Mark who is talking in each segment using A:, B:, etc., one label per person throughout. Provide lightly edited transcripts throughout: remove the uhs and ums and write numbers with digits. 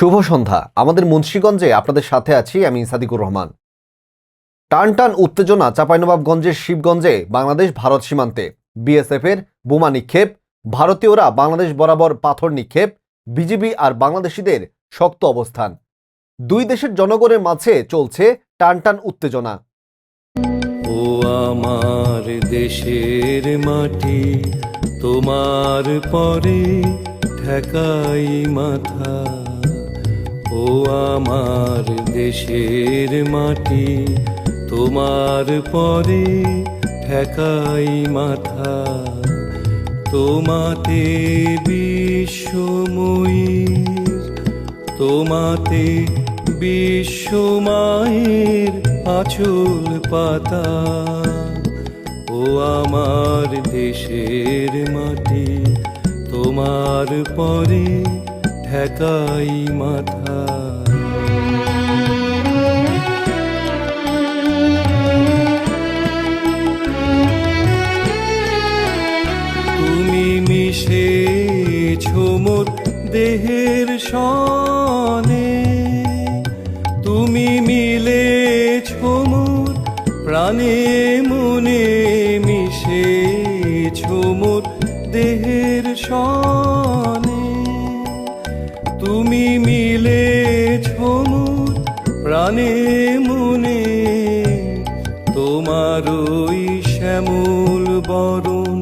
A: শুভ সন্ধ্যা। আমাদের মুন্সিগঞ্জে আপনাদের সাথে আছি আমি সাদিকুর রহমান। টান টান উত্তেজনা চাঁপাইনবাবগঞ্জের শিবগঞ্জে বাংলাদেশ ভারত সীমান্তে। বিএসএফের বোমা নিক্ষেপ, ভারতীয়রা বাংলাদেশ বরাবর পাথর নিক্ষেপ, বিজিবি আর বাংলাদেশিদের শক্ত অবস্থান। দুই দেশের জনগণের মাঝে চলছে টান টান উত্তেজনা।
B: ও আমার দেশের মাটি, তোমার পরে ঠেকাই মাথা। ও আমার দেশের মাটি, তোমার পরে ঠেকাই মাথা। তোমাতে বিশ্বময়ীর, তোমাতে বিশ্বমায়ের আঁচল পাতা। ও আমার দেশের মাটি, তোমার পরে ঠেকাই মাথা। তুমি মিশেছো মোর দেহের সনে, তুমি মিলেছো মোর প্রাণে মনে। মিশেছো মোর দেহের সনে, তুমি মিলেছো মোর প্রাণে মনে। তোমার ওই শ্যামল বরণ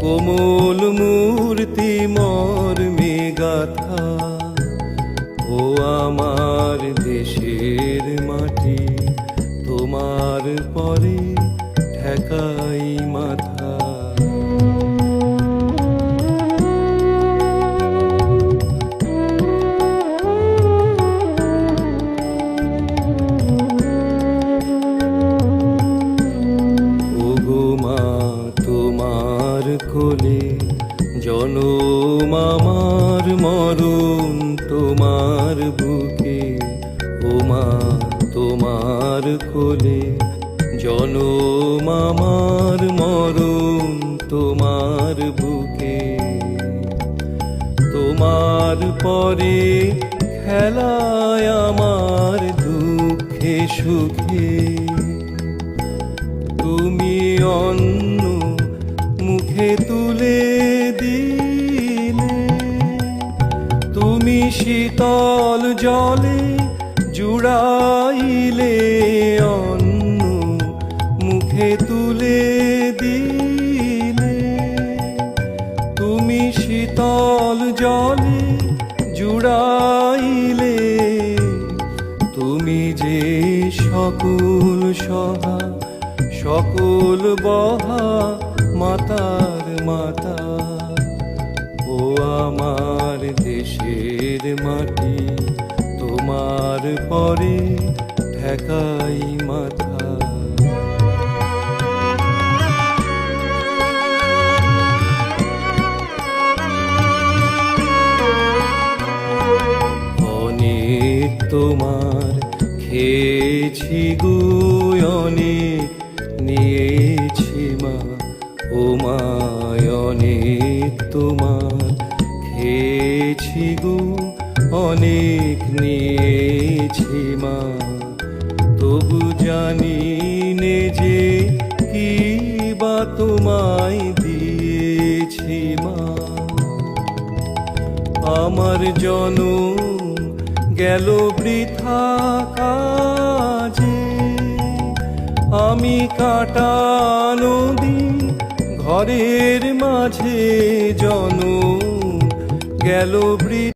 B: কোমল মূর্তি মর্মে গাথা। ও আমার দেশের মাটি, তোমার পরে ঠেকাই মাথা। তোমার কোলে জনম আমার মরণ তোমার বুকে। ও মা তোমার কোলে জনম আমার মরণ তোমার বুকে। তোমার পরে খেলায় আমার দুঃখে সুখে। তুমি অন্ন মুখে তুলে দিলে, তুমি শীতল জলে জুড়াইলে। অন্ন মুখে তুলে দিলে, তুমি শীতল জলে জুড়াইলে। তুমি যে সকল সহা সকল বহা মাতার মাতা। ও আমার দেশের মাটি, তোমার পরে ঠেকাই মাথা। অনেক তোমার খেয়েছি গো, অনেক নিয়েছি মা। ও মা অনেক তোমার খেয়েছি গো, অনেক নিয়েছি মা। তবু জানি নে যে কি বা তোমায় দিয়েছি মা। আমার জনম গেল বৃথা কাজে, আমি কাটানো দিন ঘরের মাঝে। জনম গেল বৃথা।